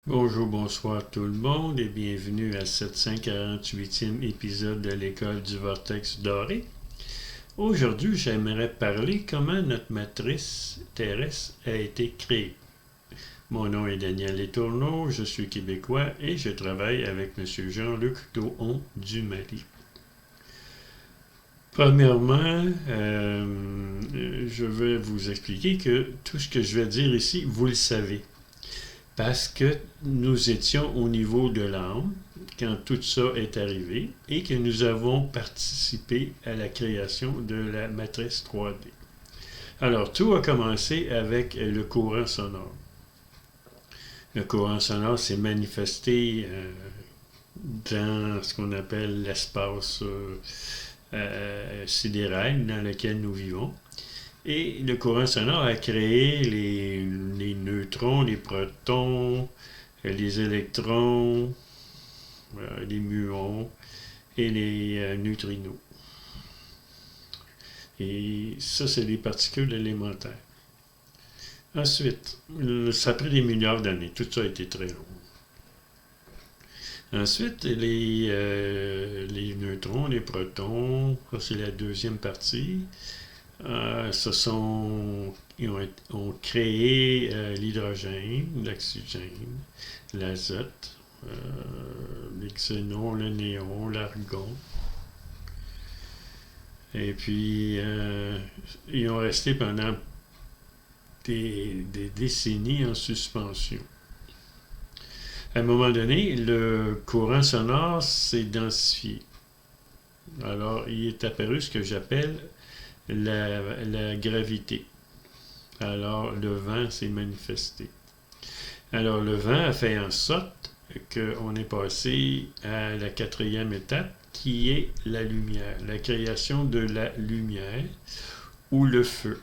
Bonjour, bonsoir tout le monde et bienvenue à ce 748e épisode de l'école du vortex doré. Aujourd'hui, j'aimerais parler comment notre matrice terrestre a été créée. Mon nom est Daniel Letourneau, je suis québécois et je travaille avec M. Jean-Luc Dohon du Mali. Premièrement, je vais vous expliquer que tout ce que je vais dire ici, vous le savez. Parce que nous étions au niveau de l'âme quand tout ça est arrivé et que nous avons participé à la création de la matrice 3D. Alors, tout a commencé avec le courant sonore. Le courant sonore s'est manifesté dans ce qu'on appelle l'espace sidéral dans lequel nous vivons. Et le courant sonore a créé les neutrons, les protons, les électrons, les muons et les neutrinos. Et ça, c'est les particules élémentaires. Ensuite, ça a pris des milliards d'années. Tout ça a été très long. Ensuite, les neutrons, les protons, ça c'est la deuxième partie. Ils ont créé l'hydrogène, l'oxygène, l'azote, les xénons, le néon, l'argon. Et puis, ils ont resté pendant des décennies en suspension. À un moment donné, le courant sonore s'est densifié. Alors, il est apparu ce que j'appelle la gravité. Alors, le vent s'est manifesté. Alors, le vent a fait en sorte qu'on est passé à la quatrième étape, qui est la lumière, la création de la lumière ou le feu.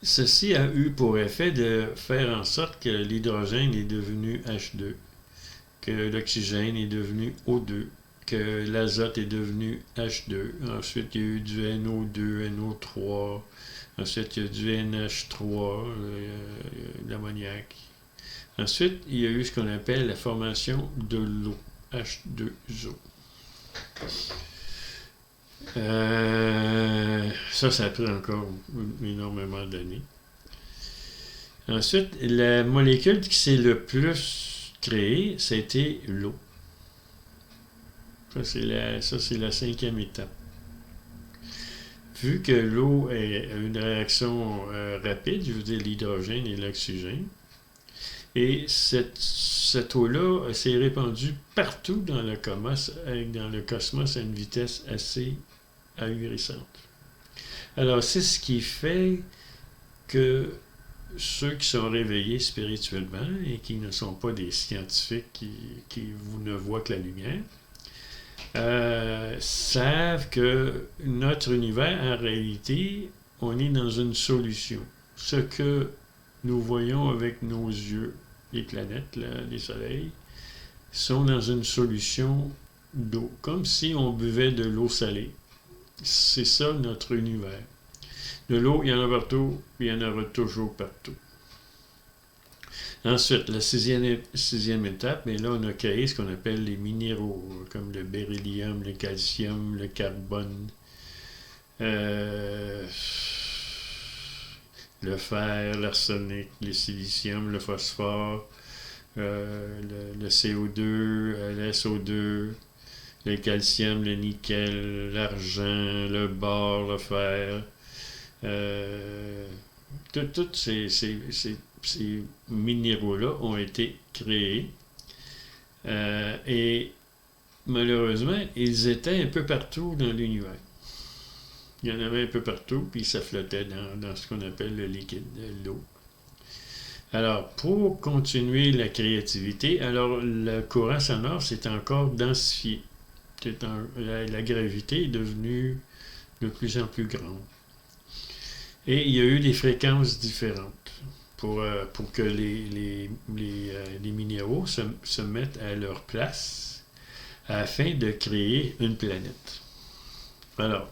Ceci a eu pour effet de faire en sorte que l'hydrogène est devenu H2, que l'oxygène est devenu O2, que l'azote est devenu H2. Ensuite, il y a eu du NO2, NO3. Ensuite, il y a du NH3, l'ammoniac. Ensuite, il y a eu ce qu'on appelle la formation de l'eau, H2O. Ça a pris encore énormément d'années. Ensuite, la molécule qui s'est le plus créée, c'était l'eau. Ça, c'est la cinquième étape. Vu que l'eau est une réaction rapide, je veux dire l'hydrogène et l'oxygène, et cette eau-là s'est répandue partout dans le cosmos à une vitesse assez ahurissante. Alors, c'est ce qui fait que ceux qui sont réveillés spirituellement et qui ne sont pas des scientifiques qui ne voient que la lumière, savent que notre univers, en réalité, on est dans une solution. Ce que nous voyons avec nos yeux, les planètes, les soleils, sont dans une solution d'eau, comme si on buvait de l'eau salée. C'est ça notre univers. De l'eau, il y en a partout, il y en aura toujours partout. Ensuite, la sixième étape, mais là, on a créé ce qu'on appelle les minéraux, comme le beryllium, le calcium, le carbone, le fer, l'arsenic, le silicium, le phosphore, le CO2, le SO2, le calcium, le nickel, l'argent, le bore, le fer. Tous ces minéraux-là ont été créés et malheureusement, ils étaient un peu partout dans l'univers. Il y en avait un peu partout, puis ça flottait dans ce qu'on appelle le liquide, l'eau. Alors, pour continuer la créativité, alors le courant sonore s'est encore densifié. La gravité est devenue de plus en plus grande. Et il y a eu des fréquences différentes pour que les minéraux se mettent à leur place afin de créer une planète. Alors,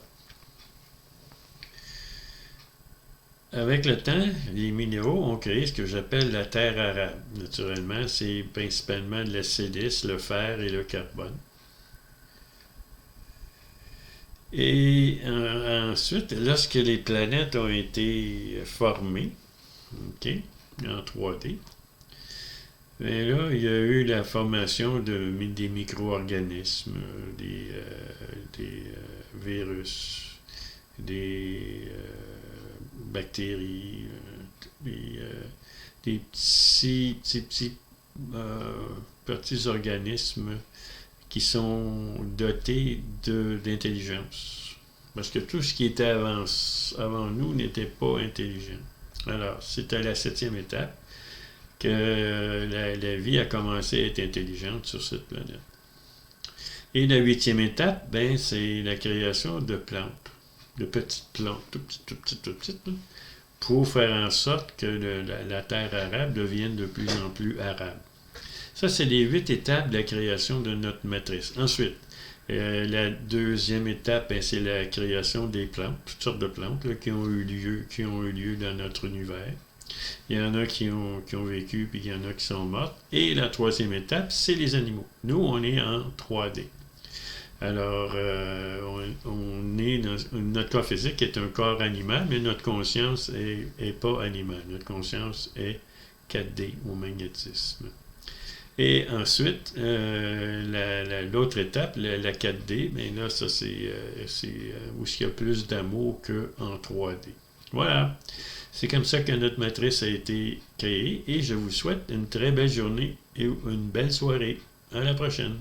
avec le temps, les minéraux ont créé ce que j'appelle la terre arabe. Naturellement, c'est principalement le silice, le fer et le carbone. Et ensuite, lorsque les planètes ont été formées, OK, en 3D, bien là, il y a eu la formation des micro-organismes, des virus, des bactéries, des petits organismes qui sont dotés d'intelligence. Parce que tout ce qui était avant nous n'était pas intelligent. Alors, c'est à la 7e étape que la vie a commencé à être intelligente sur cette planète. Et la 8e étape, ben, c'est la création de plantes, de petites plantes, tout petites, pour faire en sorte que la terre arabe devienne de plus en plus arabe. Ça, c'est les 8 étapes de la création de notre matrice. Ensuite, la 2e étape, ben, c'est la création des plantes, toutes sortes de plantes là, qui ont eu lieu dans notre univers. Il y en a qui ont vécu, puis il y en a qui sont mortes. Et la 3e étape, c'est les animaux. Nous, on est en 3D. Alors, on est dans notre corps physique est un corps animal, mais notre conscience est pas animale. Notre conscience est 4D au magnétisme. Et ensuite, l'autre étape, la 4D, bien là, ça c'est où il y a plus d'amour qu'en 3D. Voilà. C'est comme ça que notre matrice a été créée et je vous souhaite une très belle journée et une belle soirée. À la prochaine.